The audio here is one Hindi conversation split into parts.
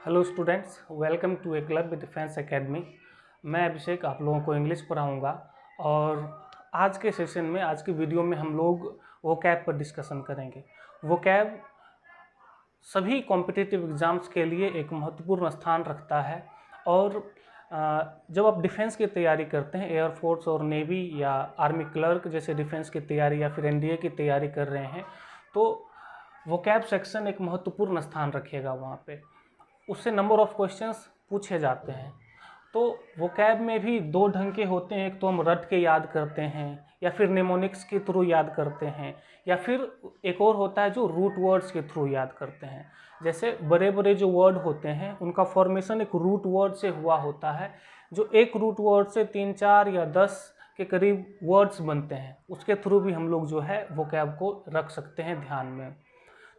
Hello students, welcome to a club with defence academy. मैं अभिषेक आप लोगों को इंग्लिश पढ़ाऊंगा और आज के सेशन में, आज की वीडियो में हम लोग वोकैब पर डिस्कशन करेंगे। वोकैब सभी कॉम्पिटिटिव एग्ज़ाम्स के लिए एक महत्वपूर्ण स्थान रखता है और जब आप डिफेंस की तैयारी करते हैं, एयरफोर्स और नेवी या आर्मी क्लर्क जैसे डिफेंस की तैयारी या फिर एनडीए की तैयारी कर रहे हैं तो वोकैब सेक्शन एक महत्वपूर्ण स्थान रखेगा वहाँ पे। उससे नंबर ऑफ क्वेश्चंस पूछे जाते हैं। तो वोकैब में भी दो ढंग के होते हैं, एक तो हम रट के याद करते हैं या फिर निमोनिक्स के थ्रू याद करते हैं, या फिर एक और होता है जो रूट वर्ड्स के थ्रू याद करते हैं। जैसे बड़े बड़े जो वर्ड होते हैं उनका फॉर्मेशन एक रूट वर्ड से हुआ होता है, जो एक रूट वर्ड से 3, 4 या 10 के करीब वर्ड्स बनते हैं। उसके थ्रू भी हम लोग जो है वोकैब को रख सकते हैं ध्यान में।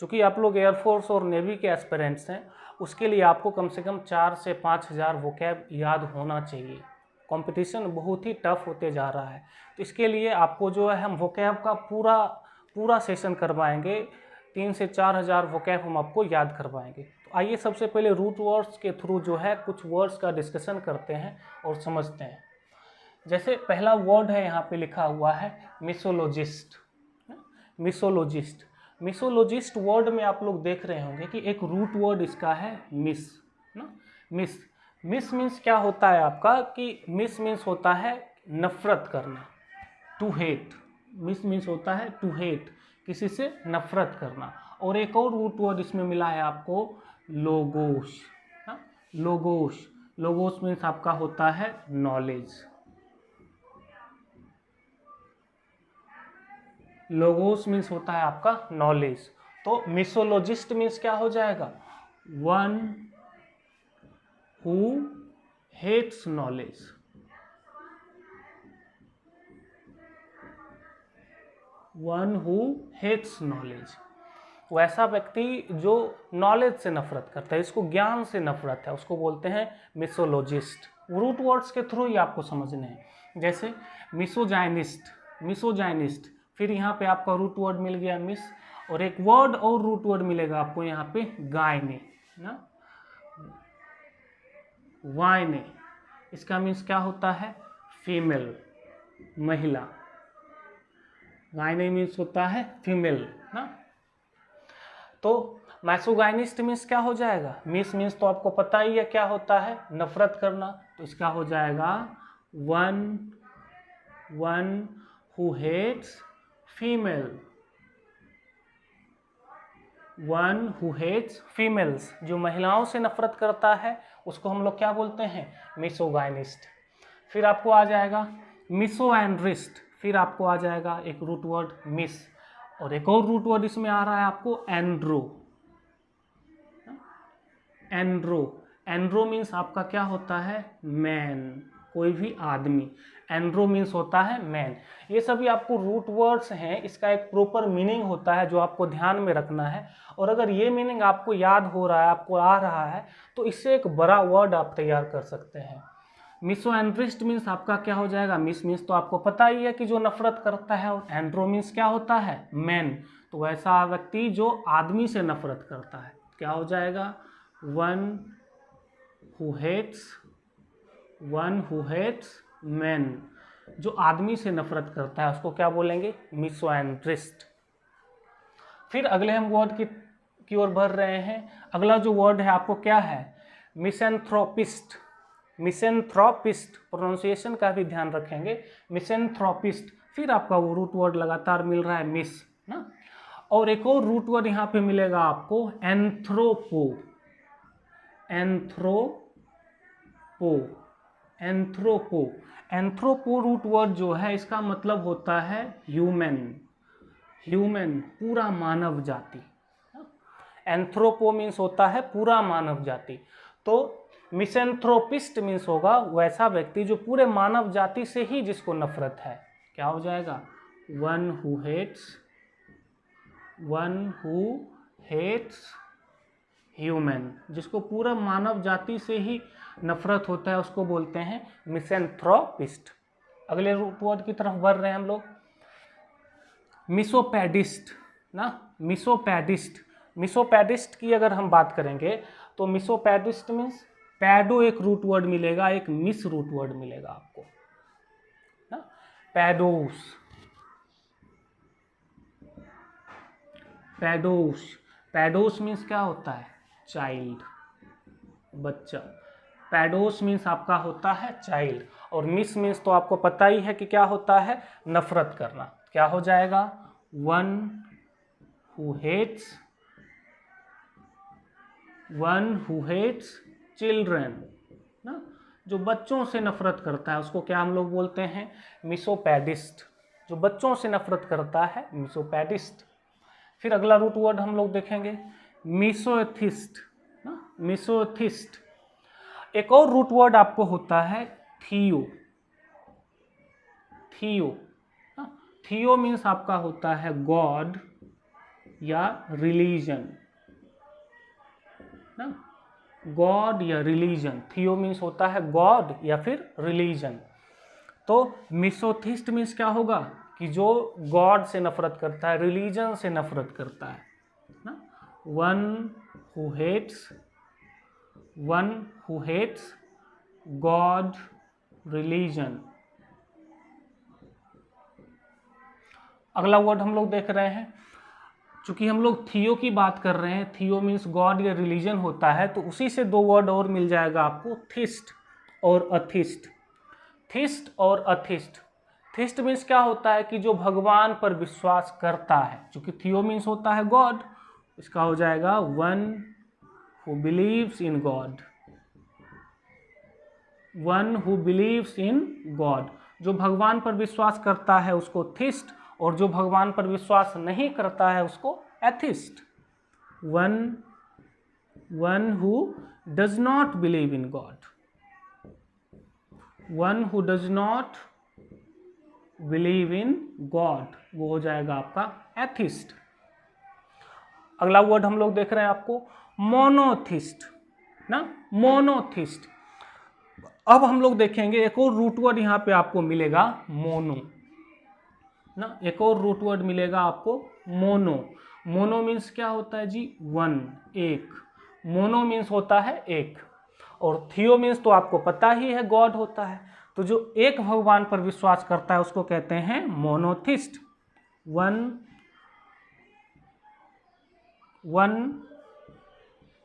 चूँकि आप लोग एयरफोर्स और नेवी के एस्पिरेंट्स हैं, उसके लिए आपको कम से कम 4 से 5,000 वोकैब याद होना चाहिए। कंपटीशन बहुत ही टफ होते जा रहा है, तो इसके लिए आपको जो है हम वोकैब का पूरा सेशन करवाएंगे। 3 से 4,000 वोकैब हम आपको याद करवाएंगे। तो आइए सबसे पहले रूट वर्ड्स के थ्रू जो है कुछ वर्ड्स का डिस्कशन करते हैं और समझते हैं। जैसे पहला वर्ड है, यहाँ पे लिखा हुआ है मिसोलॉजिस्ट। मिसोलॉजिस्ट मिसोलॉजिस्ट वर्ड में आप लोग देख रहे होंगे कि एक रूट वर्ड इसका है मिस ना। मिस मिस मीन्स क्या होता है आपका, कि मिस मीन्स होता है नफरत करना, टू हेट। मिस मीन्स होता है टू हेट, किसी से नफरत करना। और एक और रूट वर्ड इसमें मिला है आपको, लोगोस। लोगोस लोगोस मीन्स आपका होता है नॉलेज। लोगोस मीन्स होता है आपका नॉलेज। तो मिसोलॉजिस्ट मीन्स क्या हो जाएगा, one who hates knowledge. One who hates knowledge, वैसा व्यक्ति जो नॉलेज से नफरत करता है, इसको ज्ञान से नफरत है, उसको बोलते हैं मिसोलॉजिस्ट। रूट वर्ड्स के थ्रू ही आपको समझने हैं। जैसे मिसोजाइनिस्ट, मिसोजाइनिस्ट, फिर यहाँ पे आपका रूट वर्ड मिल गया मिस, और एक वर्ड और रूट वर्ड मिलेगा आपको यहाँ पे गायने ना, वायने। इसका मीन्स क्या होता है, फीमेल, महिला। गायने मीन्स होता है फीमेल ना। तो मैसोगाइनिस्ट मीन्स क्या हो जाएगा, मिस मीन्स तो आपको पता ही है क्या होता है, नफरत करना। तो इसका हो जाएगा one who hates female. One who hates females, जो महिलाओं से नफरत करता है उसको हम लोग क्या बोलते हैं, मिसोगाइनिस्ट। फिर आपको आ जाएगा मिसोएंड्रिस्ट, फिर आपको आ जाएगा एक रूट वर्ड मिस, और एक और रूट वर्ड इसमें आ रहा है आपको एंड्रो। एंड्रो एंड्रो मीन्स आपका क्या होता है, मैन, कोई भी आदमी। एंड्रो मीन्स होता है मैन। ये सभी आपको रूट वर्ड्स हैं, इसका एक प्रॉपर मीनिंग होता है जो आपको ध्यान में रखना है। और अगर ये मीनिंग आपको याद हो रहा है, आपको आ रहा है, तो इससे एक बड़ा वर्ड आप तैयार कर सकते हैं। मिसोएंड्रिस्ट मीन्स आपका क्या हो जाएगा, मिस मीन्स तो आपको पता ही है कि जो नफरत करता है, और एंड्रो मीन्स क्या होता है, मैन। तो वैसा व्यक्ति जो आदमी से नफरत करता है, क्या हो जाएगा, वन हु हेट्स मैन, जो आदमी से नफरत करता है उसको क्या बोलेंगे, मिसोएंड्रिस्ट। फिर अगले हम वर्ड की ओर बढ़ रहे हैं। अगला जो वर्ड है आपको क्या है, मिसेंथ्रोपिस्ट। मिसेंथ्रोपिस्ट, प्रोनाउंसिएशन का भी ध्यान रखेंगे, मिसेंथ्रोपिस्ट। फिर आपका वो रूट वर्ड लगातार मिल रहा है मिस ना। और एक और रूट वर्ड यहाँ पे मिलेगा आपको, anthropo. Anthropo anthropo root word जो है, इसका मतलब होता है ह्यूमन। पूरा मानव जाति। एंथ्रोपो मीन्स होता है पूरा मानव जाति। तो मिसेंथ्रोपिस्ट मीन्स होगा वैसा व्यक्ति जो पूरे मानव जाति से ही जिसको नफरत है। क्या हो जाएगा, वन हु हेट्स ह्यूमन, जिसको पूरा मानव जाति से ही नफरत होता है उसको बोलते हैं मिसेंथ्रोपिस्ट। अगले रूट वर्ड की तरफ बढ़ रहे हैं हम लोग, मिसोपैडिस्ट ना। मिसोपैडिस्ट मिसोपैडिस्ट की अगर हम बात करेंगे तो मिसोपैडिस्ट मीन्स पैडो एक रूट वर्ड मिलेगा, एक मिस रूट वर्ड मिलेगा आपको ना, पैडोस, पैडोस। पैडोस मीन्स क्या होता है? चाइल्ड, बच्चा। पैडोस मीन्स आपका होता है चाइल्ड, और मिस मीन्स तो आपको पता ही है कि क्या होता है? नफरत करना। क्या हो जाएगा? वन हु हेट्स चिल्ड्रन ना, जो बच्चों से नफरत करता है उसको क्या हम लोग बोलते हैं? मिसोपैडिस्ट। जो बच्चों से नफरत करता है मिसोपैडिस्ट। फिर अगला रूट वर्ड हम लोग देखेंगे मिसोएथिस्ट ना, मिसोएथिस्ट। एक और रूट वर्ड आपको होता है थियो, थियो। थियो मीन्स आपका होता है गॉड या रिलीजन ना, गॉड या रिलीजन। थियो मीन्स होता है गॉड या फिर रिलीजन। तो मिसोथिस्ट मीन्स क्या होगा? कि जो गॉड से नफरत करता है, रिलीजन से नफरत करता है ना। One who hates god, religion. अगला वर्ड हम लोग देख रहे हैं, चूंकि हम लोग थियो की बात कर रहे हैं, थियो मीन्स गॉड या रिलीजन होता है, तो उसी से दो वर्ड और मिल जाएगा आपको, थिस्ट और अथिस्ट। थिस्ट और अथिस्ट। थिस्ट मीन्स क्या होता है? कि जो भगवान पर विश्वास करता है, चूंकि थियो मीन्स होता है गॉड, इसका हो जाएगा one who believes in God, one who believes in God. जो भगवान पर विश्वास करता है उसको थिस्ट, और जो भगवान पर विश्वास नहीं करता है उसको atheist. One who does not believe in God, one who does not believe in God, वो हो जाएगा आपका एथिस्ट। अगला वर्ड हम लोग देख रहे हैं आपको मोनोथिस्ट ना, मोनोथिस्ट। अब हम लोग देखेंगे एक और रूट वर्ड यहाँ पे आपको मिलेगा मोनो ना, एक और रूट वर्ड मिलेगा आपको मोनो। मोनो मीन्स क्या होता है जी? वन, एक। मोनो मीन्स होता है एक, और थियो मीन्स तो आपको पता ही है गॉड होता है। तो जो एक भगवान पर विश्वास करता है उसको कहते हैं monotheist. One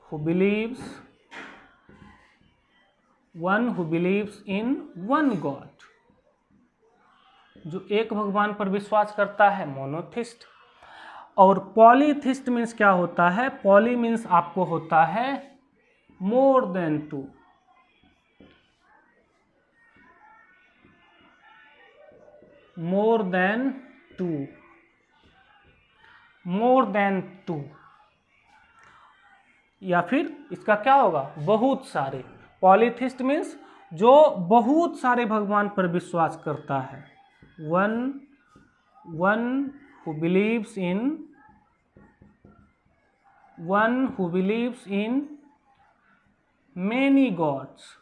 who believes in one God, जो एक भगवान पर विश्वास करता है मोनोथिस्ट। और पॉलीथिस्ट मीन्स क्या होता है? पॉली मीन्स आपको होता है more than two, more than two, more than two. या फिर इसका क्या होगा? बहुत सारे। पॉलीथिस्ट मीन्स जो बहुत सारे भगवान पर विश्वास करता है। One who believes in many God's,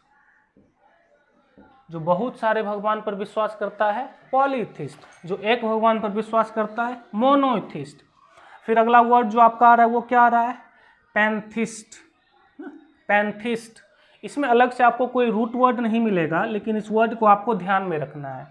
जो बहुत सारे भगवान पर विश्वास करता है पॉलीथिस्ट, जो एक भगवान पर विश्वास करता है मोनोथिस्ट। फिर अगला वर्ड जो आपका आ रहा है वो क्या आ रहा है? Pantheist, pantheist. इसमें अलग से आपको कोई रूट वर्ड नहीं मिलेगा, लेकिन इस वर्ड को आपको ध्यान में रखना है।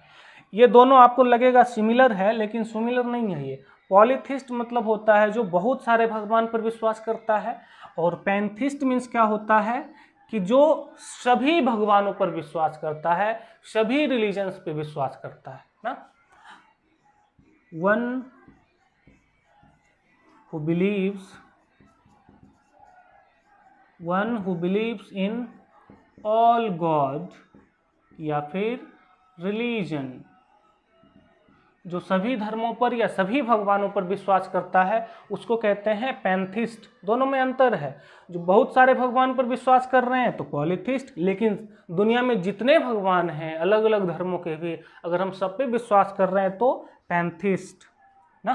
ये दोनों आपको लगेगा सिमिलर है, लेकिन सिमिलर नहीं है। ये पॉलीथिस्ट मतलब होता है जो बहुत सारे भगवान पर विश्वास करता है, और पैंथिस्ट मीन्स क्या होता है? कि जो सभी भगवानों पर विश्वास करता है, सभी रिलीजन्स पे विश्वास करता है ना। One who believes in all God, या फिर रिलीजन, जो सभी धर्मों पर या सभी भगवानों पर विश्वास करता है उसको कहते हैं पैंथिस्ट। दोनों में अंतर है। जो बहुत सारे भगवान पर विश्वास कर रहे हैं तो पॉलीथिस्ट, लेकिन दुनिया में जितने भगवान हैं अलग अलग धर्मों के भी, अगर हम सब पे विश्वास कर रहे हैं तो पैंथिस्ट ना।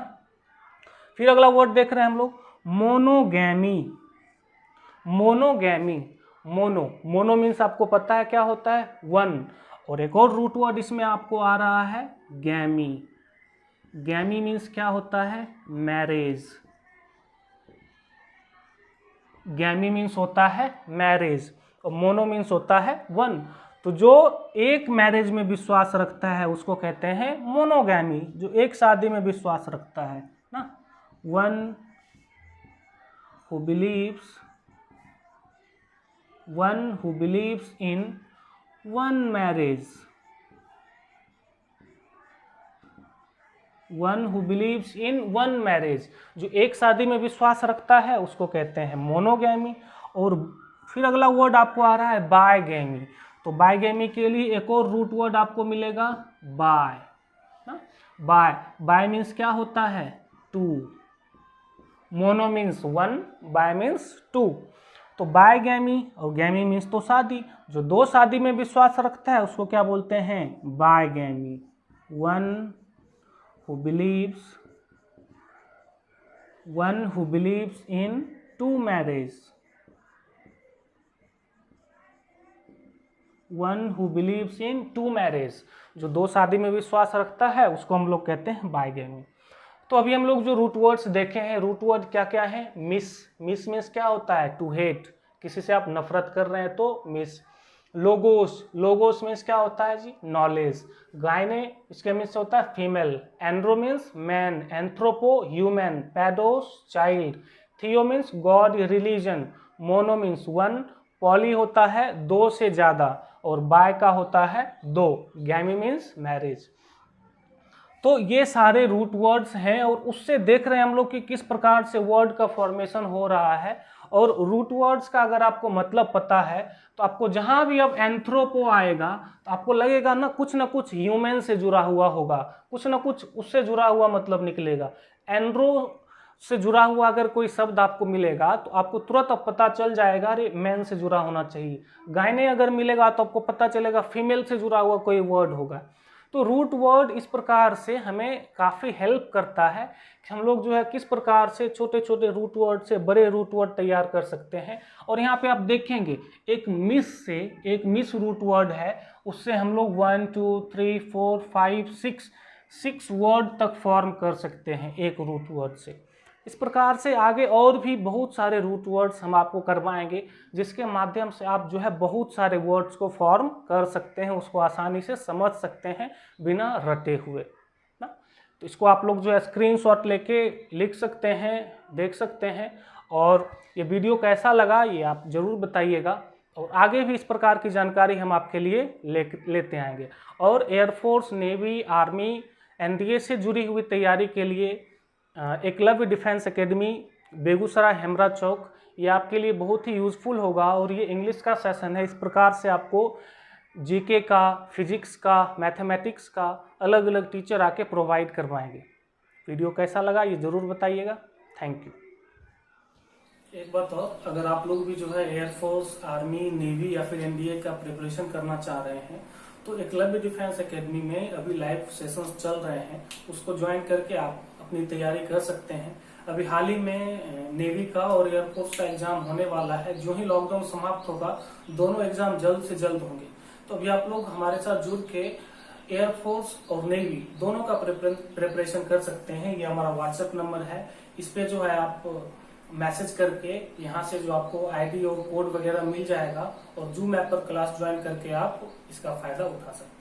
फिर अगला वर्ड देख रहे हैं हम लोग मोनोगैमी, मोनोगैमी। मोनो मीन्स आपको पता है क्या होता है? वन। और एक और रूट वर्ड इसमें आपको आ रहा है गैमी। गैमी मीन्स क्या होता है? मैरिज, गैमी मीन्स होता है मैरिज और मोनो मीन्स होता है वन। तो जो एक मैरिज में विश्वास रखता है उसको कहते हैं मोनोगैमी, जो एक शादी में विश्वास रखता है ना। One who believes in one marriage, one who believes in one marriage, जो एक शादी में विश्वास रखता है उसको कहते हैं मोनोगैमी। और फिर अगला वर्ड आपको आ रहा है बायगैमी। तो बायगैमी के लिए एक और रूट वर्ड आपको मिलेगा बाय ना। बाय मीन्स क्या होता है? Two. Mono means one, bi means two. तो बायगैमी और गैमी मीन्स तो शादी, जो दो शादी में विश्वास रखता है उसको क्या बोलते हैं? Bigamy. One who believes in two marriage, one who believes in two marriage, जो दो शादी में विश्वास रखता है उसको हम लोग कहते हैं बायगैमी। तो अभी हम लोग जो रूट वर्ड्स देखे हैं, रूट वर्ड क्या क्या है? मिस मीन्स क्या होता है? टू हेट, किसी से आप नफरत कर रहे हैं तो मिस। लोगोस मीन्स क्या होता है जी? नॉलेज। गायने इसके मीन्स होता है female. Andro means man. Anthropo human. Pedos child. Theo means god religion. Mono means one. Poly होता है दो से ज्यादा और बाय का होता है दो। गैमी मीन्स मैरिज। तो ये सारे रूट वर्ड्स हैं और उससे देख रहे हैं हम लोग कि किस प्रकार से वर्ड का फॉर्मेशन हो रहा है। और रूट वर्ड्स का अगर आपको मतलब पता है तो आपको जहां भी अब एंथ्रोपो आएगा तो आपको लगेगा ना कुछ ह्यूमन से जुड़ा हुआ होगा, कुछ ना कुछ उससे जुड़ा हुआ मतलब निकलेगा। एंड्रो से जुड़ा हुआ अगर कोई शब्द आपको मिलेगा तो आपको तुरंत अब पता चल जाएगा अरे मैन से जुड़ा होना चाहिए। गायने अगर मिलेगा तो आपको पता चलेगा फीमेल से जुड़ा हुआ कोई वर्ड होगा। तो रूट वर्ड इस प्रकार से हमें काफ़ी हेल्प करता है कि हम लोग जो है किस प्रकार से छोटे छोटे रूट वर्ड से बड़े रूट वर्ड तैयार कर सकते हैं। और यहाँ पे आप देखेंगे एक मिस रूट वर्ड है, उससे हम लोग 1 2 3 4 5 6 वर्ड तक फॉर्म कर सकते हैं एक रूट वर्ड से। इस प्रकार से आगे और भी बहुत सारे रूट वर्ड्स हम आपको करवाएंगे जिसके माध्यम से आप जो है बहुत सारे वर्ड्स को फॉर्म कर सकते हैं, उसको आसानी से समझ सकते हैं बिना रटे हुए ना। तो इसको आप लोग जो है स्क्रीनशॉट लेके लिख सकते हैं, देख सकते हैं। और ये वीडियो कैसा लगा ये आप ज़रूर बताइएगा। और आगे भी इस प्रकार की जानकारी हम आपके लिए लेते आएंगे। और एयरफोर्स, नेवी, आर्मी, एनडीए से जुड़ी हुई तैयारी के लिए एकलव्य डिफेंस एकेडमी बेगूसराय हेमरा चौक, ये आपके लिए बहुत ही यूज़फुल होगा। और ये इंग्लिश का सेशन है, इस प्रकार से आपको जीके का, फिजिक्स का, मैथमेटिक्स का अलग अलग टीचर आके प्रोवाइड करवाएंगे। वीडियो कैसा लगा ये ज़रूर बताइएगा। Thank you. एक बात और, अगर आप लोग भी जो है एयरफोर्स, आर्मी, नेवी या फिर एनडीए का प्रिपरेशन करना चाह रहे हैं तो एकलव्य डिफेंस एकेडमी में अभी लाइव सेशंस चल रहे हैं, उसको ज्वाइन करके आप अपनी तैयारी कर सकते हैं। अभी हाल ही में नेवी का और एयरफोर्स का एग्जाम होने वाला है। जो ही लॉकडाउन समाप्त होगा दोनों एग्जाम जल्द से जल्द होंगे। तो अभी आप लोग हमारे साथ जुड़ के एयरफोर्स और नेवी दोनों का प्रिपरेशन कर सकते हैं। ये हमारा व्हाट्सएप नंबर है, इस पे जो है आप मैसेज करके यहाँ से जो आपको आईडी और कोड वगैरह मिल जाएगा और जूम ऐप पर क्लास ज्वाइन करके आप इसका फायदा उठा सकते हैं।